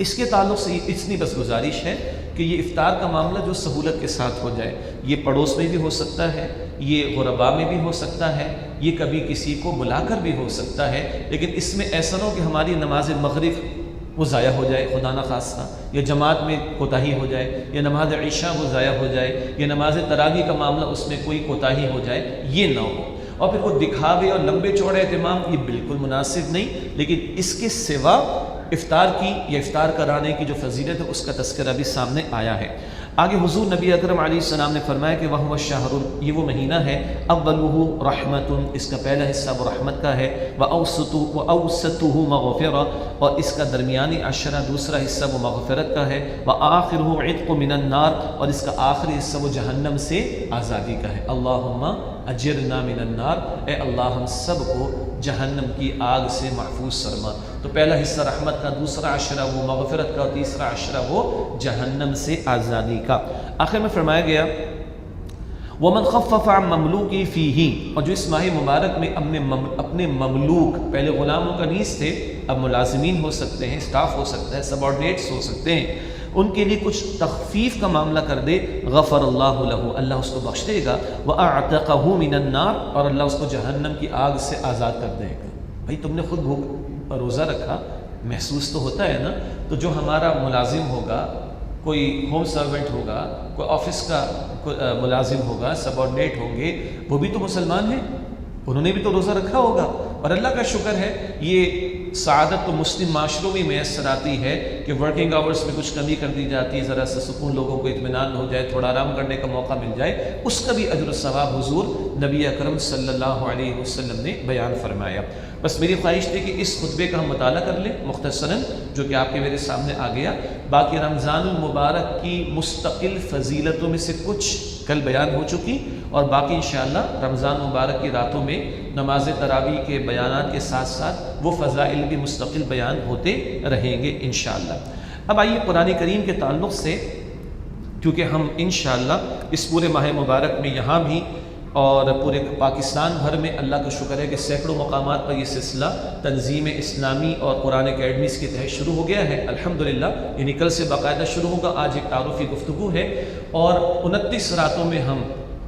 اس کے تعلق سے اتنی بس گزارش ہے کہ یہ افطار کا معاملہ جو سہولت کے ساتھ ہو جائے، یہ پڑوس میں بھی ہو سکتا ہے، یہ غربا میں بھی ہو سکتا ہے، یہ کبھی کسی کو بلا کر بھی ہو سکتا ہے، لیکن اس میں ایسا نہ ہو کہ ہماری نماز مغرب وہ ضائع ہو جائے خدا نہ خواستہ، یا جماعت میں کوتاہی ہو جائے، یا نماز عشاء وہ ضائع ہو جائے، یا نماز تراویح کا معاملہ اس میں کوئی کوتاہی ہو جائے، یہ نہ ہو۔ اور پھر وہ دکھاوے اور لمبے چوڑے اہتمام یہ بالکل مناسب نہیں، لیکن اس کے سوا افطار کی یا افطار کرانے کی جو فضیلت ہے اس کا تذکرہ بھی سامنے آیا ہے۔ آگے حضور نبی اکرم علیہ السلام نے فرمایا کہ وَهُوَ الشَّهْرُ، یہ وہ مہینہ ہے، اولہ رحمت، اس کا پہلا حصہ وہ رحمت کا ہے، وَأَوْسَطُهُ مَغْفِرَةٌ، اور اس کا درمیانی عشرہ دوسرا حصہ وہ مغفرت کا ہے، وَآخِرُهُ عِتْقٌ مِّنَ النَّارِ، اور اس کا آخری حصہ وہ جہنم سے آزادی کا ہے۔ اللہم اجرنا من النار، اے اللہ ہم سب کو جہنم کی آگ سے محفوظ فرما۔ تو پہلا حصہ رحمت کا، دوسرا عشرہ وہ مغفرت کا، اور تیسرا عشرہ وہ جہنم سے آزادی کا۔ آخر میں فرمایا گیا وَمَنْ خَفَّفَ عَنْ مَمْلُوكِ فِيهِ، اور جو اس ماہ مبارک میں اپنے مملوک، پہلے غلاموں کا نیز تھے، اب ملازمین ہو سکتے ہیں، سٹاف ہو سکتا ہے، سبارڈینیٹس ہو سکتے ہیں، ان کے لیے کچھ تخفیف کا معاملہ کر دے، غفر اللہ لہ، اللہ اس کو بخش دے گا، وَأَعْتَقَهُ مِنَ النَّارِ، اور اللہ اس کو جہنم کی آگ سے آزاد کر دے گا۔ بھائی تم نے خود بھوک روزہ رکھا، محسوس تو ہوتا ہے نا، تو جو ہمارا ملازم ہوگا، کوئی ہوم سرونٹ ہوگا، کوئی آفس کا ملازم ہوگا، سبارڈینیٹ ہوں گے، وہ بھی تو مسلمان ہیں، انہوں نے بھی تو روزہ رکھا ہوگا، اور اللہ کا شکر ہے یہ سعادت تو مسلم معاشروں میں میسر آتی ہے کہ ورکنگ آورز میں کچھ کمی کر دی جاتی ہے، ذرا سا سکون لوگوں کو اطمینان ہو جائے، تھوڑا آرام کرنے کا موقع مل جائے، اس کا بھی اجر و ثواب حضور نبی اکرم صلی اللہ علیہ وسلم نے بیان فرمایا۔ بس میری خواہش تھی کہ اس خطبے کا ہم مطالعہ کر لیں مختصراً، جو کہ آپ کے میرے سامنے آ گیا۔ باقی رمضان المبارک کی مستقل فضیلتوں میں سے کچھ کل بیان ہو چکی، اور باقی انشاءاللہ رمضان مبارک کی راتوں میں نماز تراویح کے بیانات کے ساتھ ساتھ وہ فضائل بھی مستقل بیان ہوتے رہیں گے انشاءاللہ۔ اب آئیے قرآن کریم کے تعلق سے، کیونکہ ہم انشاءاللہ اس پورے ماہ مبارک میں یہاں بھی اور پورے پاکستان بھر میں اللہ کا شکر ہے کہ سینکڑوں مقامات پر یہ سلسلہ تنظیم اسلامی اور قرآن اکیڈمیز کے تحت شروع ہو گیا ہے الحمدللہ، یعنی کل سے باقاعدہ شروع ہوگا۔ آج ایک تعارفی گفتگو ہے، اور 29 راتوں میں ہم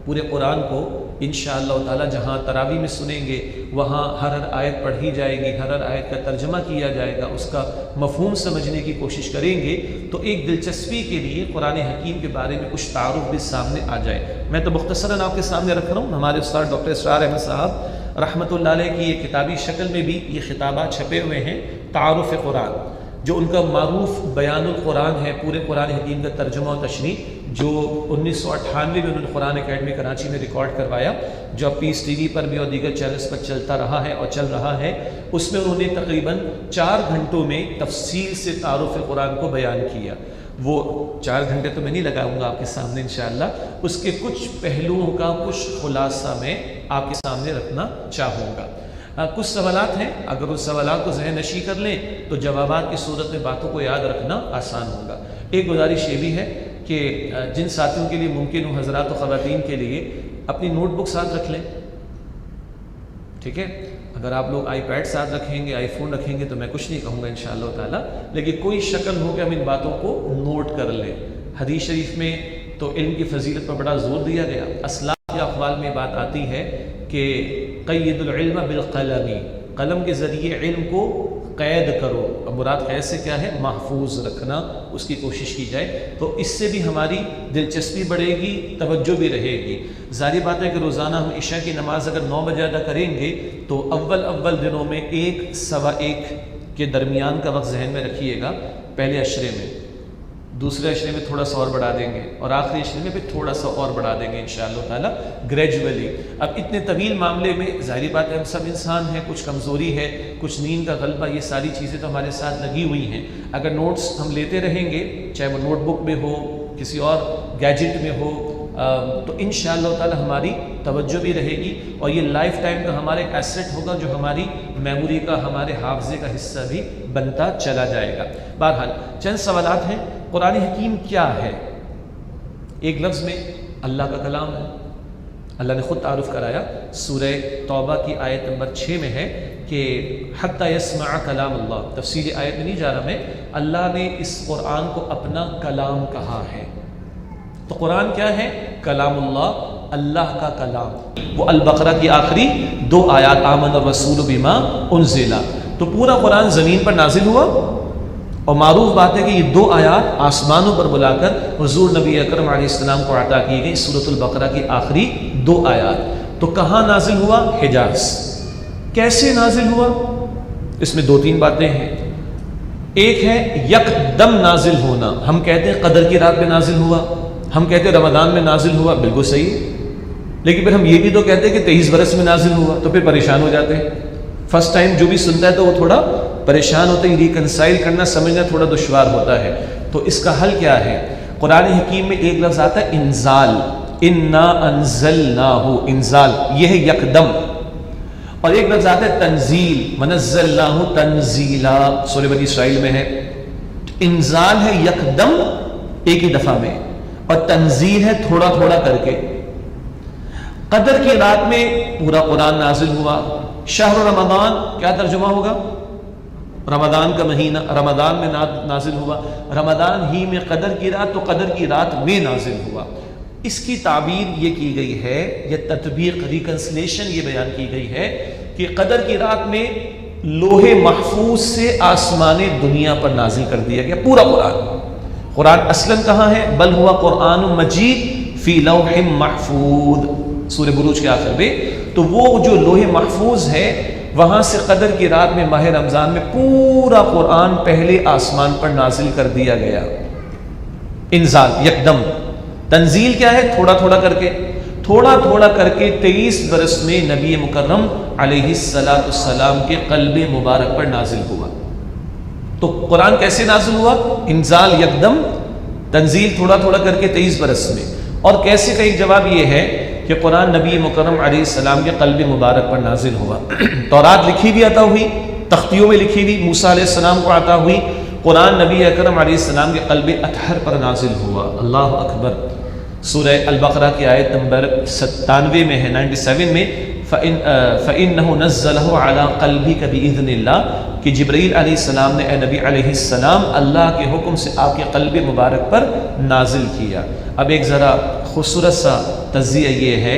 پورے قرآن کو انشاءاللہ تعالی جہاں تراویح میں سنیں گے، وہاں ہر آیت پڑھی جائے گی، ہر آیت کا ترجمہ کیا جائے گا، اس کا مفہوم سمجھنے کی کوشش کریں گے، تو ایک دلچسپی کے لیے قرآن حکیم کے بارے میں کچھ تعارف بھی سامنے آ جائے۔ میں تو مختصراً آپ کے سامنے رکھ رہا ہوں، ہمارے استاد ڈاکٹر اسرار احمد صاحب رحمۃ اللہ علیہ کی یہ کتابی شکل میں بھی یہ خطابات چھپے ہوئے ہیں، تعارف قرآن، جو ان کا معروف بیان القرآن ہے، پورے قرآن حکیم کا ترجمہ و تشریح، جو 1998 میں انہوں نے قرآن اکیڈمی کراچی میں ریکارڈ کروایا، جو اب پیس ٹی وی پر بھی اور دیگر چینلز پر چلتا رہا ہے اور چل رہا ہے۔ اس میں انہوں نے تقریباً 4 گھنٹوں میں تفصیل سے تعارف قرآن کو بیان کیا۔ وہ 4 گھنٹے تو میں نہیں لگاؤں گا آپ کے سامنے انشاءاللہ، اس کے کچھ پہلوؤں کا کچھ خلاصہ میں آپ کے سامنے رکھنا چاہوں گا۔ کچھ سوالات ہیں، اگر اس سوالات کو ذہن نشی کر لیں تو جوابات کی صورت میں باتوں کو یاد رکھنا آسان ہوگا۔ ایک گزارش یہ بھی ہے کہ جن ساتھیوں کے لیے ممکن ہو، حضرات و خواتین کے لیے، اپنی نوٹ بک ساتھ رکھ لیں، ٹھیک ہے؟ اگر آپ لوگ آئی پیڈ ساتھ رکھیں گے، آئی فون رکھیں گے تو میں کچھ نہیں کہوں گا انشاءاللہ تعالی، لیکن کوئی شکل ہو کہ ہم ان باتوں کو نوٹ کر لیں۔ حدیث شریف میں تو علم کی فضیلت پر بڑا زور دیا گیا، اسلاف یا اقوال میں بات آتی ہے کہ قید العلم بالقلم، قلم کے ذریعے علم کو قید کرو۔ اب مراد قید سے کیا ہے؟ محفوظ رکھنا، اس کی کوشش کی جائے، تو اس سے بھی ہماری دلچسپی بڑھے گی، توجہ بھی رہے گی۔ ظاہر بات ہے کہ روزانہ ہم عشاء کی نماز اگر 9 بجے ادا کریں گے تو اول دنوں میں 1 سوا 1 کے درمیان کا وقت ذہن میں رکھیے گا، پہلے عشرے میں، دوسرے عشرے میں تھوڑا سا اور بڑھا دیں گے، اور آخری عشرے میں پھر تھوڑا سا اور بڑھا دیں گے انشاءاللہ تعالی گریجولی۔ اب اتنے طویل معاملے میں ظاہری بات ہے ہم سب انسان ہیں، کچھ کمزوری ہے، کچھ نیند کا غلبہ، یہ ساری چیزیں تو ہمارے ساتھ لگی ہوئی ہیں۔ اگر نوٹس ہم لیتے رہیں گے، چاہے وہ نوٹ بک میں ہو، کسی اور گیجٹ میں ہو، تو انشاءاللہ تعالی ہماری توجہ بھی رہے گی، اور یہ لائف ٹائم کا ہمارا ایک ایسٹ ہوگا جو ہماری میموری کا، ہمارے حافظے کا حصہ بھی بنتا چلا جائے گا۔ بہرحال چند سوالات ہیں۔ قرآن حکیم کیا ہے؟ ایک لفظ میں اللہ کا کلام ہے، اللہ نے خود تعارف کرایا، سورہ توبہ کی آیت نمبر 6 میں ہے کہ حتی یسمع کلام اللہ، تفصیلی آیت میں نہیں جا رہا میں، اللہ نے اس قرآن کو اپنا کلام کہا ہے۔ تو قرآن کیا ہے؟ کلام اللہ، اللہ کا کلام۔ وہ البقرہ کی آخری 2 آیات، آمن الرسول بما انزل، تو پورا قرآن زمین پر نازل ہوا، اور معروف بات ہے کہ یہ 2 آیات آسمانوں پر بلا کر حضور نبی اکرم علیہ السلام کو عطا کی گئی، سورۃ البقرہ کی آخری 2 آیات۔ تو کہاں نازل ہوا؟ حجاز۔ کیسے نازل ہوا؟ اس میں 2-3 باتیں ہیں۔ ایک ہے یکدم نازل ہونا، ہم کہتے ہیں قدر کی رات میں نازل ہوا، ہم کہتے ہیں رمضان میں نازل ہوا، بالکل صحیح، لیکن پھر ہم یہ بھی تو کہتے ہیں کہ 23 برس میں نازل ہوا، تو پھر پریشان ہو جاتے ہیں۔ فرسٹ ٹائم جو بھی سنتا ہے تو وہ تھوڑا پریشان ہوتا ہے، ریکنسائل کرنا، سمجھنا تھوڑا دشوار ہوتا ہے۔ تو اس کا حل کیا ہے؟ قرآن حکیم میں ایک لفظ آتا ہے انزال، انا انزلناہ، انزال یہ ہے یکدم، اور ایک لفظ آتا ہے تنزیل، ونزلناہ تنزیلا، سورہ بنی اسرائیل میں ہے۔ انزال ہے یکدم ایک ہی دفعہ میں، اور تنزیل ہے تھوڑا تھوڑا کر کے۔ قدر کی رات میں پورا قرآن نازل ہوا۔ شہر رمضان کیا ترجمہ ہوگا؟ رمضان کا مہینہ، رمضان میں نازل ہوا، رمضان ہی میں قدر کی رات، تو قدر کی رات میں نازل ہوا۔ اس کی تعبیر یہ کی گئی ہے، یہ تطبیق، ریکنسلیشن یہ بیان کی گئی ہے کہ قدر کی رات میں لوح محفوظ سے آسمان دنیا پر نازل کر دیا گیا پورا قرآن۔ قرآن اصلاً کہاں ہے؟ بل ہوا قرآن مجید فی لوح محفوظ، سورہ بروج کے آخر میں۔ تو وہ جو لوح محفوظ ہے وہاں سے قدر کی رات میں ماہ رمضان میں پورا قرآن پہلے آسمان پر نازل کر دیا گیا۔ انزال یکدم۔ تنزیل کیا ہے؟ تھوڑا تھوڑا کر کے، تھوڑا تھوڑا کر کے 23 برس میں نبی مکرم علیہ السلام کے قلب مبارک پر نازل ہوا۔ تو قرآن کیسے نازل ہوا؟ انزال یکدم، تنزیل تھوڑا تھوڑا کر کے 23 برس میں۔ اور کیسے کا ایک جواب یہ ہے کہ قرآن نبی مکرم علیہ السلام کے قلب مبارک پر نازل ہوا۔ تورات لکھی بھی عطا ہوئی، تختیوں میں لکھی ہوئی، موسیٰ علیہ السلام کو عطا ہوئی، قرآن نبی اکرم علیہ السلام کے قلب اطہر پر نازل ہوا۔ اللہ اکبر۔ سورہ البقرہ کی آیت نمبر 97 میں ہے، 97 میں، فَإِنَّهُ نَزَّلَهُ عَلَىٰ قَلْبِكَ بِإِذْنِ اللَّهِ، کہ جبرائیل علیہ السلام نے اے نبی علیہ السلام اللہ کے حکم سے آپ کے قلب مبارک پر نازل کیا۔ اب ایک ذرا خوبصورت سا تجزیہ یہ ہے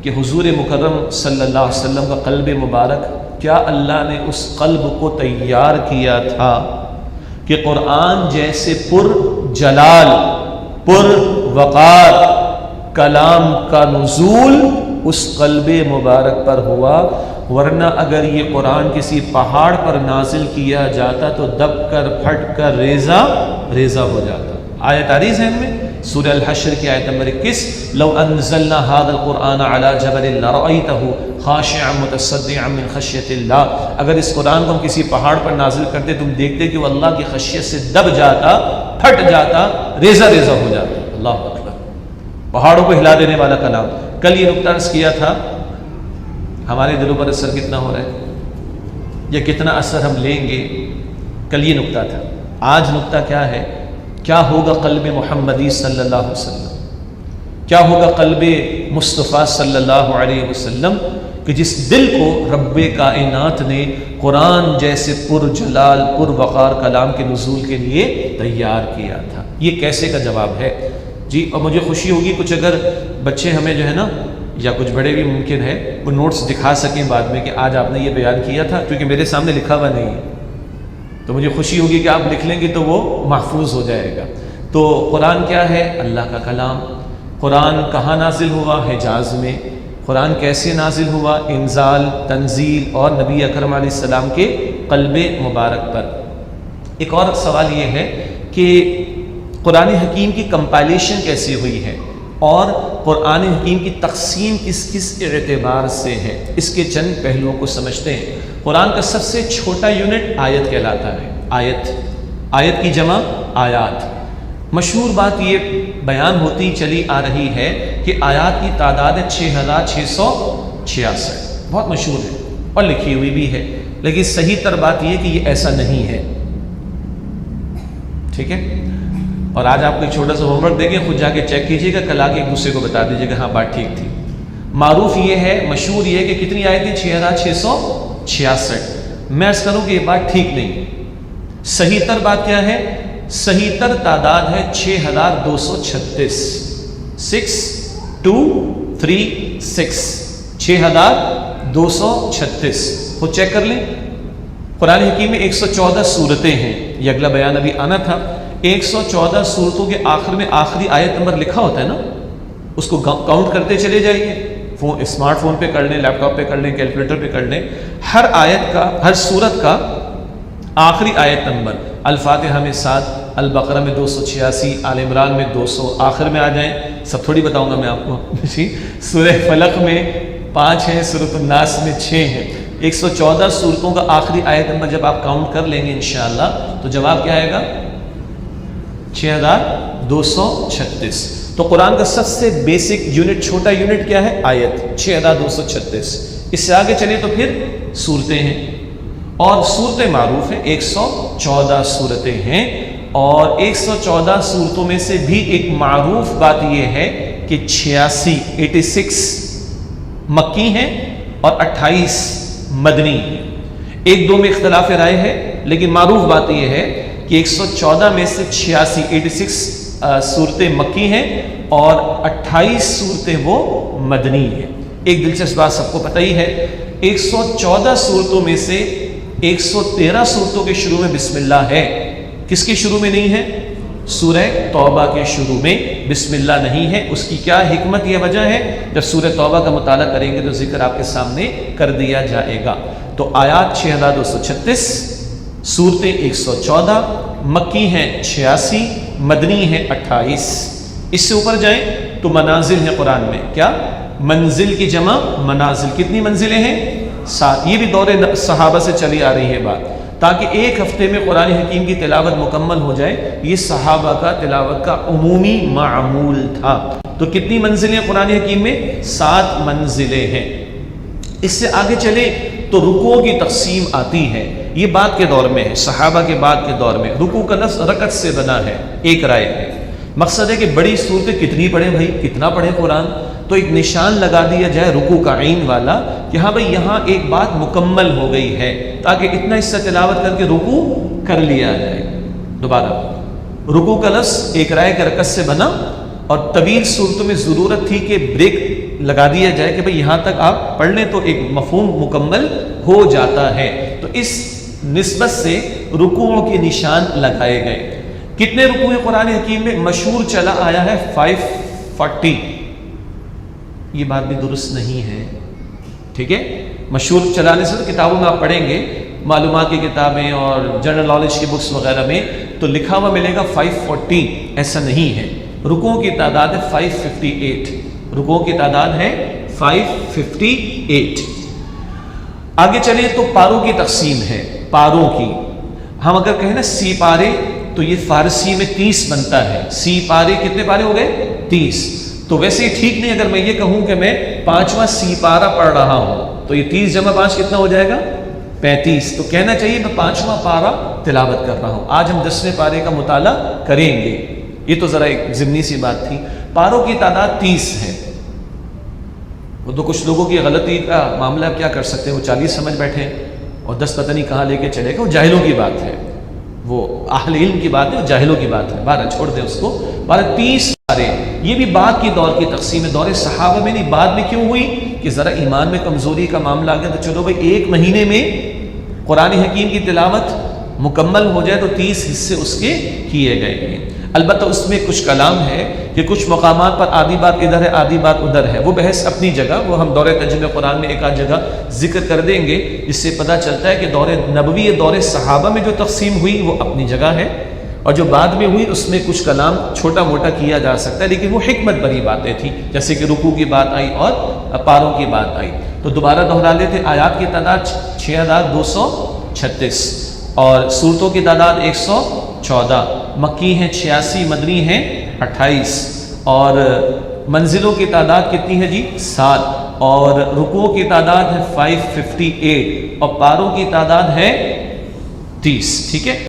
کہ حضور مکرم صلی اللہ علیہ وسلم کا قلب مبارک، کیا اللہ نے اس قلب کو تیار کیا تھا کہ قرآن جیسے پر جلال، پر وقار کلام کا نزول اس قلب مبارک پر ہوا؟ ورنہ اگر یہ قرآن کسی پہاڑ پر نازل کیا جاتا تو دب کر پھٹ کر ریزہ ریزہ ہو جاتا۔ آیت آ رہی ذہن میں؟ سورہ الحشر کی آیت نمبر 21، لو انزلنا هذا القرآن على جبل لرأيته خاشعا متصدعا من خشیۃ اللہ، اگر اس قرآن کو ہم کسی پہاڑ پر نازل کرتے تم دیکھتے کہ وہ اللہ کی خشیت سے دب جاتا، پھٹ جاتا، ریزہ ریزہ ہو جاتا۔ اللہ اکبر۔ پہاڑوں کو ہلا دینے والا کلام۔ کل یہ نقطہ عرض کیا تھا، ہمارے دلوں پر اثر کتنا ہو رہا ہے یا کتنا اثر ہم لیں گے؟ کل یہ نقطہ تھا۔ آج نقطہ کیا ہے؟ کیا ہوگا قلب محمدی صلی اللہ علیہ وسلم، کیا ہوگا قلب مصطفیٰ صلی اللہ علیہ وسلم کہ جس دل کو رب کائنات نے قرآن جیسے پر جلال پر وقار کلام کے نزول کے لیے تیار کیا تھا؟ یہ کیسے کا جواب ہے جی۔ اور مجھے خوشی ہوگی کچھ اگر بچے ہمیں جو ہے نا، یا کچھ بڑے بھی ممکن ہے، وہ نوٹس دکھا سکیں بعد میں کہ آج آپ نے یہ بیان کیا تھا، کیونکہ میرے سامنے لکھا ہوا نہیں ہے، تو مجھے خوشی ہوگی کہ آپ لکھ لیں گے تو وہ محفوظ ہو جائے گا۔ تو قرآن کیا ہے؟ اللہ کا کلام۔ قرآن کہاں نازل ہوا؟ حجاز میں۔ قرآن کیسے نازل ہوا؟ انزال، تنزیل، اور نبی اکرم علیہ السلام کے قلب مبارک پر۔ ایک اور سوال یہ ہے کہ قرآن حکیم کی کمپائلیشن کیسے ہوئی ہے، اور قرآن حکیم کی تقسیم کس کس اعتبار سے ہے؟ اس کے چند پہلوؤں کو سمجھتے ہیں۔ قرآن کا سب سے چھوٹا یونٹ آیت کہلاتا ہے۔ آیت، آیت کی جمع آیات۔ مشہور بات یہ بیان ہوتی چلی آ رہی ہے کہ آیات کی تعداد ہے 6666، بہت مشہور ہے اور لکھی ہوئی بھی ہے، لیکن صحیح تر بات یہ کہ یہ ایسا نہیں ہے۔ ٹھیک ہے؟ اور آج آپ کو ایک چھوٹا سا ہوم ورک دیں گے، خود جا کے چیک کیجیے گا، کل آ کے ایک دوسرے کو بتا دیجیے گا ہاں بات ٹھیک تھی۔ معروف یہ ہے، مشہور یہ ہے کہ کتنی آیتیں 6666۔ میں عرض کروں کہ یہ بات ٹھیک نہیں۔ صحیح تر بات کیا ہے؟ صحیح تر تعداد ہے 6236، 6236، 6236۔ خود چیک کر لیں۔ قرآن حکیم میں 114 صورتیں ہیں، یہ اگلا بیان ابھی آنا تھا۔ 114 صورتوں کے آخر میں آخری آیت نمبر لکھا ہوتا ہے نا، اس کو کاؤنٹ کرتے چلے جائیے۔ اسمارٹ فون پہ کر لیں، لیپ ٹاپ پہ کر لیں، کیلکولیٹر پہ کر لیں۔ ہر آیت کا، ہر صورت کا آخری آیت نمبر، الفاتحہ میں 7، البقرہ میں 286، آل عمران میں 200، آخر میں آ جائیں، سب تھوڑی بتاؤں گا میں آپ کو۔ سورہ فلق میں 5 ہیں، سورۃ الناس میں 6 ہیں۔ 114 صورتوں کا آخری آیت نمبر جب آپ کاؤنٹ کر لیں گے انشاءاللہ تو جواب کیا آئے گا؟ 6236۔ تو قرآن کا سب سے بیسک یونٹ، چھوٹا یونٹ کیا ہے؟ آیت، 6236۔ اس سے آگے چلیں تو پھر صورتیں ہیں، اور صورتیں معروف ہیں، 114 صورتیں ہیں، اور 114 صورتوں میں سے بھی ایک معروف بات یہ ہے کہ 86 مکی ہیں اور 28 مدنی ہیں۔ ایک دو میں اختلاف رائے ہے، لیکن معروف بات یہ ہے کہ 114 میں سے 86 صورتیں مکی ہیں اور 28 صورتیں وہ مدنی ہیں۔ ایک دلچسپ بات سب کو پتہ ہی ہے، 114 صورتوں میں سے 113 صورتوں کے شروع میں بسم اللہ ہے۔ کس کے شروع میں نہیں ہے؟ سورہ توبہ کے شروع میں بسم اللہ نہیں ہے۔ اس کی کیا حکمت یا وجہ ہے؟ جب سورہ توبہ کا مطالعہ کریں گے تو ذکر آپ کے سامنے کر دیا جائے گا۔ تو آیات 6236، صورتیں 114، مکی ہیں 86، مدنی ہیں 28۔ اس سے اوپر جائیں تو منازل ہیں قرآن میں، کیا؟ منزل کی جمع منازل۔ کتنی منزلیں ہیں؟ 7۔ یہ بھی دور صحابہ سے چلی آ رہی ہے بات، تاکہ ایک ہفتے میں قرآن حکیم کی تلاوت مکمل ہو جائے۔ یہ صحابہ کا تلاوت کا عمومی معمول تھا۔ تو کتنی منزلیں قرآن حکیم میں؟ 7 منزلیں ہیں۔ اس سے آگے چلے تو رکوع کی تقسیم آتی ہے، یہ بعد کے دور میں ہے، صحابہ کے بعد کے دور میں۔ رکوع کا لفظ رکعت سے بنا ہے، ایک رائے ہے۔ مقصد ہے کہ بڑی صورتیں کتنی پڑھیں بھائی، کتنا پڑھیں قرآن؟ تو ایک نشان لگا دیا جائے رکوع کا عین والا کہ ہاں بھائی یہاں ایک بات مکمل ہو گئی ہے، تاکہ اتنا حصہ تلاوت کر کے رکوع کر لیا جائے۔ دوبارہ رکوع کا لفظ ایک رائے کے رکعت سے بنا، اور طویل صورتوں میں ضرورت تھی کہ بریک لگا دیا جائے کہ بھئی یہاں تک آپ پڑھ لیں تو ایک مفہوم مکمل ہو جاتا ہے۔ تو اس نسبت سے رکوعوں کے نشان لگائے گئے۔ کتنے رکوع ہیں قرآن حکیم میں؟ مشہور چلا آیا ہے 540۔ یہ بات بھی درست نہیں ہے، ٹھیک ہے؟ مشہور چلانے سے تو کتابوں میں آپ پڑھیں گے، معلومات کی کتابیں اور جنرل نالج کی بکس وغیرہ میں تو لکھا ہوا ملے گا 540، ایسا نہیں ہے۔ رکوعوں کی تعداد ہے 558، رکوعوں کی تعداد ہے 558۔ آگے چلیں تو پاروں کی تقسیم ہے، پاروں کی۔ ہم اگر کہیں نا سی پارے تو یہ فارسی میں 30 بنتا ہے۔ سی پارے کتنے پارے ہو گئے؟ 30۔ تو ویسے ہی ٹھیک نہیں اگر میں یہ کہوں کہ میں 5واں سی پارا پڑھ رہا ہوں تو یہ 30 جمع 5 کتنا ہو جائے گا؟ 35۔ تو کہنا چاہیے میں 5واں پارا تلاوت کر رہا ہوں۔ آج ہم 10ویں پارے کا مطالعہ کریں گے۔ یہ تو ذرا ایک ضمنی سی بات تھی۔ پاروں کی تعداد 30 ہے۔ وہ تو کچھ لوگوں کی غلطی کا معاملہ کیا کر سکتے ہیں، وہ 40 سمجھ بیٹھے اور 10 پتہ نہیں کہاں لے کے چلے گئے۔ وہ جاہلوں کی بات ہے، وہ اہل علم کی بات ہے، وہ جاہلوں کی بات ہے۔ 12 چھوڑ دیں اس کو۔ 30 پارے، یہ بھی بعد کی دور کی تقسیم ہے، دور صحابہ میں نہیں۔ بعد میں کیوں ہوئی؟ کہ ذرا ایمان میں کمزوری کا معاملہ آ گیا تو چلو بھائی ایک مہینے میں قرآن حکیم کی تلاوت مکمل ہو جائے تو 30 حصے اس کے کیے گئے ہیں۔ البتہ اس میں کچھ کلام ہے کہ کچھ مقامات پر آدھی بات ادھر ہے آدھی بات ادھر ہے، وہ بحث اپنی جگہ، وہ ہم دور ترجمہ قرآن میں ایک آدھ جگہ ذکر کر دیں گے، جس سے پتہ چلتا ہے کہ دور نبوی دور صحابہ میں جو تقسیم ہوئی وہ اپنی جگہ ہے، اور جو بعد میں ہوئی اس میں کچھ کلام چھوٹا موٹا کیا جا سکتا ہے، لیکن وہ حکمت بری باتیں تھیں، جیسے کہ رکوع کی بات آئی اور پاروں کی بات آئی۔ تو دوبارہ دہرا لیتے، آیات کی تعداد 6236 اور صورتوں کی تعداد 114، مکی ہیں 86، مدنی ہیں 28، اور منزلوں کی تعداد کتنی ہے جی؟ 7، اور رکوع کی تعداد ہے 558، اور پاروں کی تعداد ہے 30، ٹھیک ہے؟